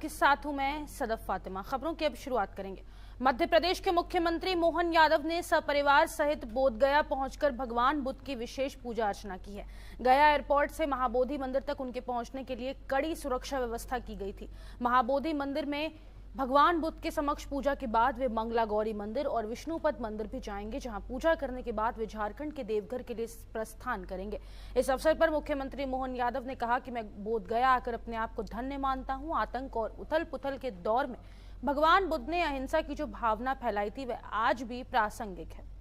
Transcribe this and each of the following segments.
आपके साथ हूं मैं सदफ फातिमा। खबरों की अब शुरुआत करेंगे। मध्य प्रदेश के मुख्यमंत्री मोहन यादव ने सपरिवार सहित बोधगया पहुंचकर भगवान बुद्ध की विशेष पूजा अर्चना की है। गया एयरपोर्ट से महाबोधि मंदिर तक उनके पहुंचने के लिए कड़ी सुरक्षा व्यवस्था की गई थी। महाबोधि मंदिर में भगवान बुद्ध के समक्ष पूजा के बाद वे मंगला गौरी मंदिर और विष्णुपद मंदिर भी जाएंगे, जहां पूजा करने के बाद वे झारखंड के देवघर के लिए प्रस्थान करेंगे। इस अवसर पर मुख्यमंत्री मोहन यादव ने कहा कि मैं बोधगया आकर अपने आप को धन्य मानता हूं। आतंक और उथल पुथल के दौर में भगवान बुद्ध ने अहिंसा की जो भावना फैलाई थी वह आज भी प्रासंगिक है।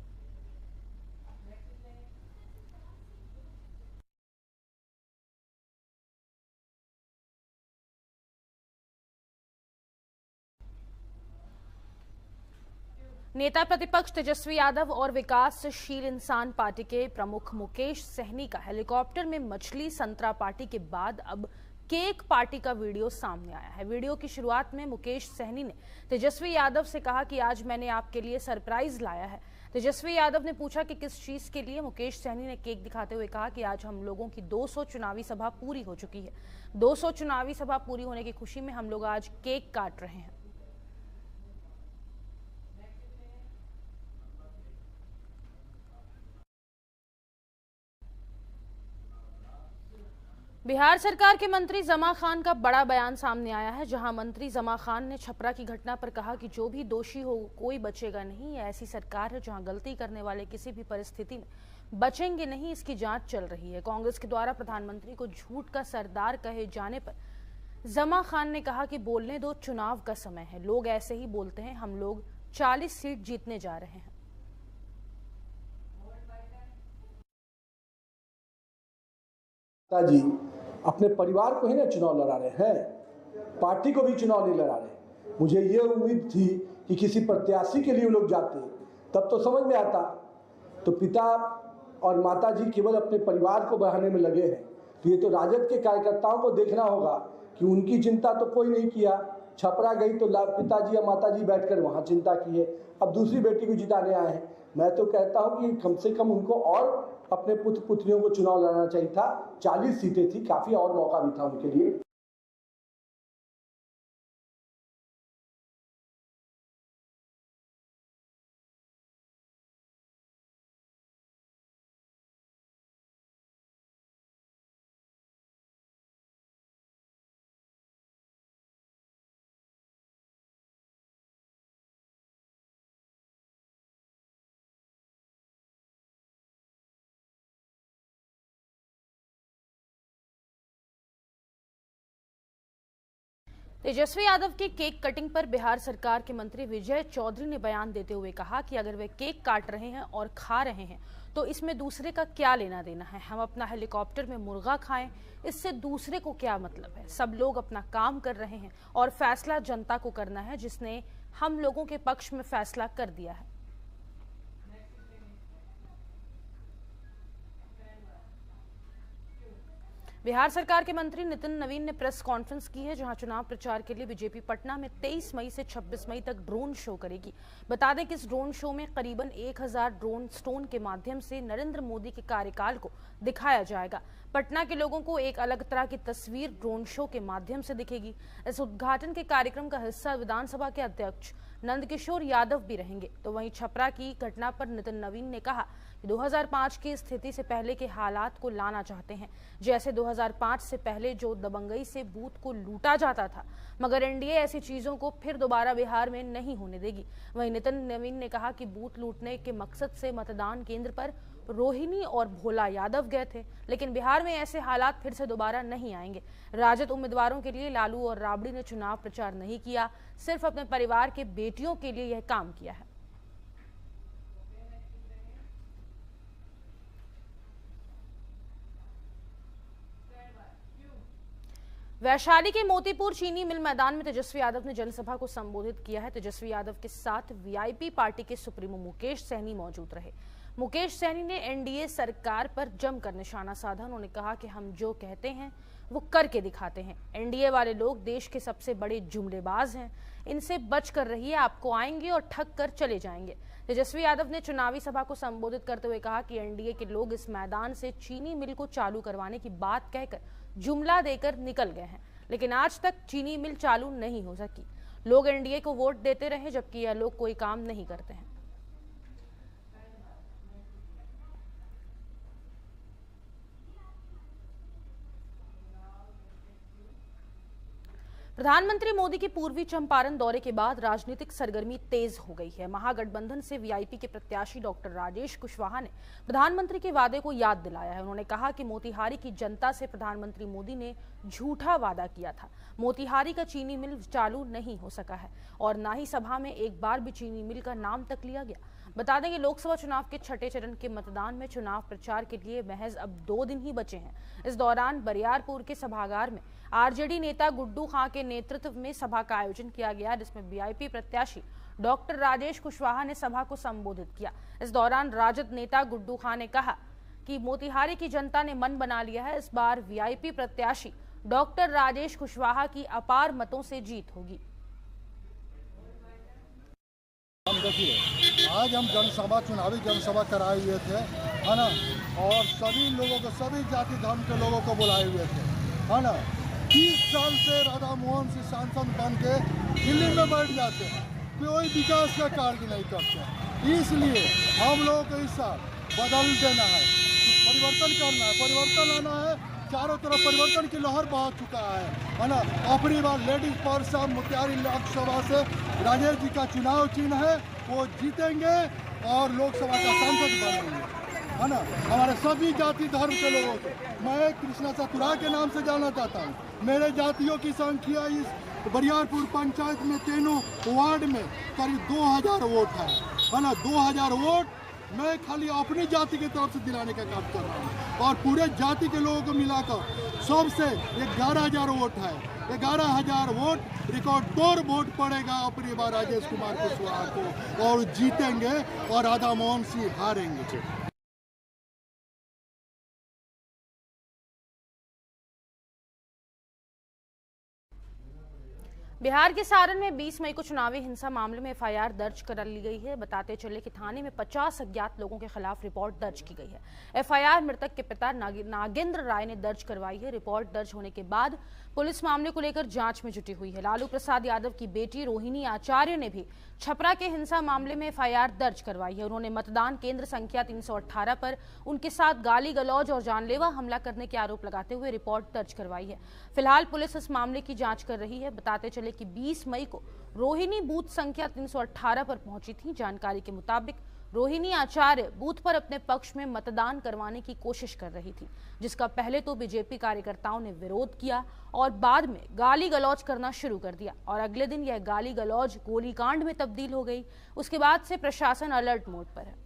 नेता प्रतिपक्ष तेजस्वी यादव और विकासशील इंसान पार्टी के प्रमुख मुकेश सहनी का हेलीकॉप्टर में मछली संतरा पार्टी के बाद अब केक पार्टी का वीडियो सामने आया है। वीडियो की शुरुआत में मुकेश सहनी ने तेजस्वी यादव से कहा कि आज मैंने आपके लिए सरप्राइज लाया है। तेजस्वी यादव ने पूछा कि किस चीज के लिए। मुकेश सहनी ने केक दिखाते हुए कहा कि आज हम लोगों की 200 चुनावी सभा पूरी हो चुकी है। 200 चुनावी सभा पूरी होने की खुशी में हम लोग आज केक काट रहे हैं। बिहार सरकार के मंत्री जमा खान का बड़ा बयान सामने आया है, जहां मंत्री जमा खान ने छपरा की घटना पर कहा कि जो भी दोषी हो कोई बचेगा नहीं। यह ऐसी सरकार है जहां गलती करने वाले किसी भी परिस्थिति में बचेंगे नहीं। इसकी जांच चल रही है। कांग्रेस के द्वारा प्रधानमंत्री को झूठ का सरदार कहे जाने पर जमा खान ने कहा कि बोलने दो, चुनाव का समय है, लोग ऐसे ही बोलते हैं। हम लोग 40 सीट जीतने जा रहे हैं। जी अपने परिवार को ही ना चुनाव लड़ा रहे हैं, पार्टी को भी चुनाव नहीं लड़ा रहे। मुझे ये उम्मीद थी कि किसी प्रत्याशी के लिए लोग जाते तब तो समझ में आता। तो पिता और माता जी केवल अपने परिवार को बढ़ाने में लगे हैं। तो ये तो राजद के कार्यकर्ताओं को देखना होगा कि उनकी चिंता तो कोई नहीं किया। छपरा गई तो पिताजी या माताजी बैठकर वहाँ चिंता की है, अब दूसरी बेटी को जिताने आए हैं। मैं तो कहता हूँ कि कम से कम उनको और अपने पुत्र पुत्रियों को चुनाव लड़ना चाहिए था। 40 सीटें थी, काफी और मौका भी था उनके लिए। तेजस्वी यादव की केक कटिंग पर बिहार सरकार के मंत्री विजय चौधरी ने बयान देते हुए कहा कि अगर वे केक काट रहे हैं और खा रहे हैं तो इसमें दूसरे का क्या लेना देना है। हम अपना हेलीकॉप्टर में मुर्गा खाएं, इससे दूसरे को क्या मतलब है। सब लोग अपना काम कर रहे हैं और फैसला जनता को करना है, जिसने हम लोगों के पक्ष में फैसला कर दिया है। बिहार सरकार के मंत्री नितिन नवीन ने प्रेस कॉन्फ्रेंस की है, जहां चुनाव प्रचार के लिए बीजेपी पटना में 23 मई से 26 मई तक ड्रोन शो करेगी। बता दें कि इस ड्रोन शो में करीबन 1000 ड्रोन स्टोन के माध्यम से नरेंद्र मोदी के कार्यकाल को दिखाया जाएगा। पटना के लोगों को एक अलग तरह की तस्वीर ड्रोन शो के माध्यम से दिखेगी। इस उद्घाटन के कार्यक्रम का हिस्सा विधानसभा के अध्यक्ष नंदकिशोर यादव भी रहेंगे। तो वहीं छपरा की घटना पर नितिन नवीन ने कहा कि 2005 की स्थिति से पहले के हालात को लाना चाहते हैं, जैसे 2005 से पहले जो दबंगई से बूथ को लूटा जाता था, मगर एनडीए ऐसी चीजों को फिर दोबारा बिहार में नहीं होने देगी। वहीं नितिन नवीन ने कहा कि बूथ लूटने के मकसद से मतदान केंद्र पर रोहिणी और भोला यादव गए थे, लेकिन बिहार में ऐसे हालात फिर से दोबारा नहीं आएंगे। राजद उम्मीदवारों के लिए लालू और राबड़ी ने चुनाव प्रचार नहीं किया, सिर्फ अपने परिवार के बेटियों के लिए यह काम किया है। वैशाली के मोतीपुर चीनी मिल मैदान में तेजस्वी यादव ने जनसभा को संबोधित किया है। तेजस्वी यादव के साथ वीआईपी पार्टी के सुप्रीमो मुकेश सहनी मौजूद रहे। मुकेश सहनी ने एनडीए सरकार पर जमकर निशाना साधा। उन्होंने कहा कि हम जो कहते हैं वो करके दिखाते हैं। एनडीए वाले लोग देश के सबसे बड़े जुमलेबाज हैं, इनसे बच कर रहिए, आपको आएंगे और ठग कर चले जाएंगे। तेजस्वी यादव ने चुनावी सभा को संबोधित करते हुए कहा कि एनडीए के लोग इस मैदान से चीनी मिल को चालू करवाने की बात कहकर जुमला देकर निकल गए हैं, लेकिन आज तक चीनी मिल चालू नहीं हो सकी। लोग एनडीए को वोट देते रहे, जबकि यह लोग कोई काम नहीं करते हैं। प्रधानमंत्री मोदी की पूर्वी चंपारण दौरे के बाद राजनीतिक सरगर्मी तेज हो गई है। महागठबंधन से वीआईपी के प्रत्याशी डॉक्टर राजेश कुशवाहा ने प्रधानमंत्री के वादे को याद दिलाया है। उन्होंने कहा कि मोतिहारी की जनता से प्रधानमंत्री मोदी ने झूठा वादा किया था। मोतिहारी का चीनी मिल चालू नहीं हो सका है और न ही सभा में एक बार भी चीनी मिल का नाम तक लिया गया। बता दें कि लोकसभा चुनाव के छठे चरण के मतदान में चुनाव प्रचार के लिए महज अब 2 दिन ही बचे हैं। इस दौरान बरियारपुर के सभागार में आरजेडी नेता गुड्डू खां के नेतृत्व में सभा का आयोजन किया गया, जिसमें वीआईपी प्रत्याशी डॉक्टर राजेश कुशवाहा ने सभा को संबोधित किया। इस दौरान राजद नेता गुड्डू खां ने कहा कि मोतिहारी की जनता ने मन बना लिया है, इस बार वीआईपी प्रत्याशी डॉक्टर राजेश कुशवाहा की अपार मतों से जीत होगी। हम देखिए, आज हम जनसभा, चुनावी जनसभा कराए हुए थे, है ना, और सभी लोगों को, सभी जाति धर्म के लोगों को बुलाए हुए थे, है ना। 30 साल से राधा मोहन सिंह सांसद बन के दिल्ली में बैठ जाते हैं, कोई विकास का कार्य नहीं करते। इसलिए हम लोगों को इस साल बदल देना है, परिवर्तन करना है, परिवर्तन लाना है। चारों तरफ परिवर्तन की लहर बह चुका है ना। अपनी बार लेडीज फर्स्ट मोतिहारी लोकसभा से राजेश जी का चुनाव चिन्ह है, वो जीतेंगे और लोकसभा का सांसद बनेंगे, है ना। हमारे सभी जाति धर्म के लोगों को मैं कृष्णा चतुरा के नाम से जाना चाहता हूँ। मेरे जातियों की संख्या इस बरियारपुर पंचायत में तीनों वार्ड में करीब 2000 वोट है ना। 2000 वोट मैं खाली अपनी जाति की तरफ से दिलाने का काम कर रहा हूँ और पूरे जाति के लोगों को मिलाकर सबसे 11,000 वोट है। 11,000 वोट रिकॉर्ड तोड़ वोट पड़ेगा अपनी बार राजेश कुमार कुशवाहा को और जीतेंगे और राधा मोहन सिंह हारेंगे। बिहार के सारण में 20 मई को चुनावी हिंसा मामले में एफआईआर दर्ज कर ली गई है। बताते चले कि थाने में 50 अज्ञात लोगों के खिलाफ रिपोर्ट दर्ज की गई है। एफआईआर मृतक के पिता नागेंद्र राय ने दर्ज करवाई है। रिपोर्ट दर्ज होने के बाद पुलिस मामले को लेकर जांच में जुटी हुई है। लालू प्रसाद यादव की बेटी रोहिणी आचार्य ने भी छपरा के हिंसा मामले में एफआईआर दर्ज करवाई है। उन्होंने मतदान केंद्र संख्या 318 पर उनके साथ गाली गलौज और जानलेवा हमला करने के आरोप लगाते हुए रिपोर्ट दर्ज करवाई है। फिलहाल पुलिस इस मामले की जांच कर रही है। बताते चले कि 20 मई को रोहिणी बूथ संख्या 318 पर पहुंची थी। जानकारी के मुताबिक रोहिणी आचार्य बूथ पर अपने पक्ष में मतदान करवाने की कोशिश कर रही थी, जिसका पहले तो बीजेपी कार्यकर्ताओं ने विरोध किया और बाद में गाली गलौज करना शुरू कर दिया और अगले दिन यह गाली गलौज गोलीकांड में तब्दील हो गई। उसके बाद से प्रशासन अलर्ट मोड पर है।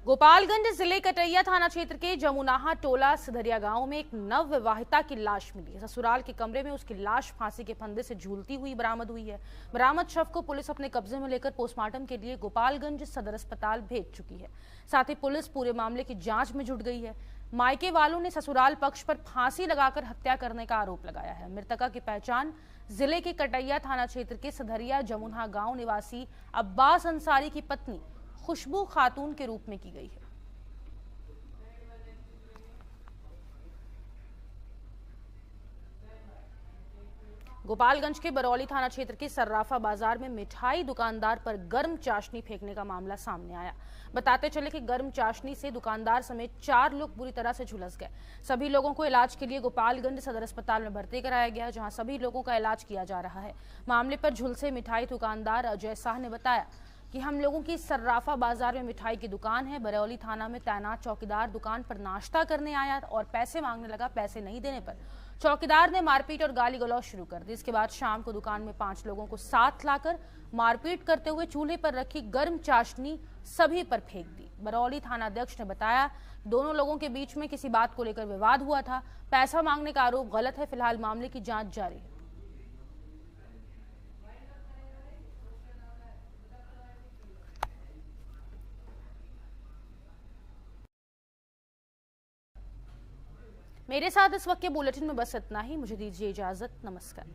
गोपालगंज जिले कटैया थाना क्षेत्र के जमुनाहा टोला सिधरिया गांव में एक नव विवाहिता की लाश मिली है। ससुराल के कमरे में उसकी लाश फांसी के फंदे से झूलती हुई बरामद हुई है। बरामद शव को पुलिस अपने कब्जे में लेकर पोस्टमार्टम के लिए गोपालगंज सदर अस्पताल भेज चुकी है। साथ ही पुलिस पूरे मामले की जांच में जुट गई है। मायके वालों ने ससुराल पक्ष पर फांसी लगाकर हत्या करने का आरोप लगाया है। मृतका की पहचान जिले के कटैया थाना क्षेत्र के सिधरिया जमुना गांव निवासी अब्बास अंसारी की पत्नी खुशबू खातून के रूप में की गई है। गोपालगंज के बरौली थाना क्षेत्र के सर्राफा बाजार में मिठाई दुकानदार पर गर्म चाशनी फेंकने का मामला सामने आया। बताते चले कि गर्म चाशनी से दुकानदार समेत 4 लोग बुरी तरह से झुलस गए। सभी लोगों को इलाज के लिए गोपालगंज सदर अस्पताल में भर्ती कराया गया, जहां सभी लोगों का इलाज किया जा रहा है। मामले पर झुलसे मिठाई दुकानदार अजय शाह ने बताया कि हम लोगों की सर्राफा बाजार में मिठाई की दुकान है। बरौली थाना में तैनात चौकीदार दुकान पर नाश्ता करने आया और पैसे मांगने लगा। पैसे नहीं देने पर चौकीदार ने मारपीट और गाली गलौज शुरू कर दी। इसके बाद शाम को दुकान में 5 लोगों को साथ लाकर मारपीट करते हुए चूल्हे पर रखी गर्म चाशनी सभी पर फेंक दी। बरौली थानाध्यक्ष ने बताया दोनों लोगों के बीच में किसी बात को लेकर विवाद हुआ था। पैसा मांगने का आरोप गलत है। फिलहाल मामले की जांच जारी है। मेरे साथ इस वक्त के बुलेटिन में बस इतना ही। मुझे दीजिए इजाजत। नमस्कार।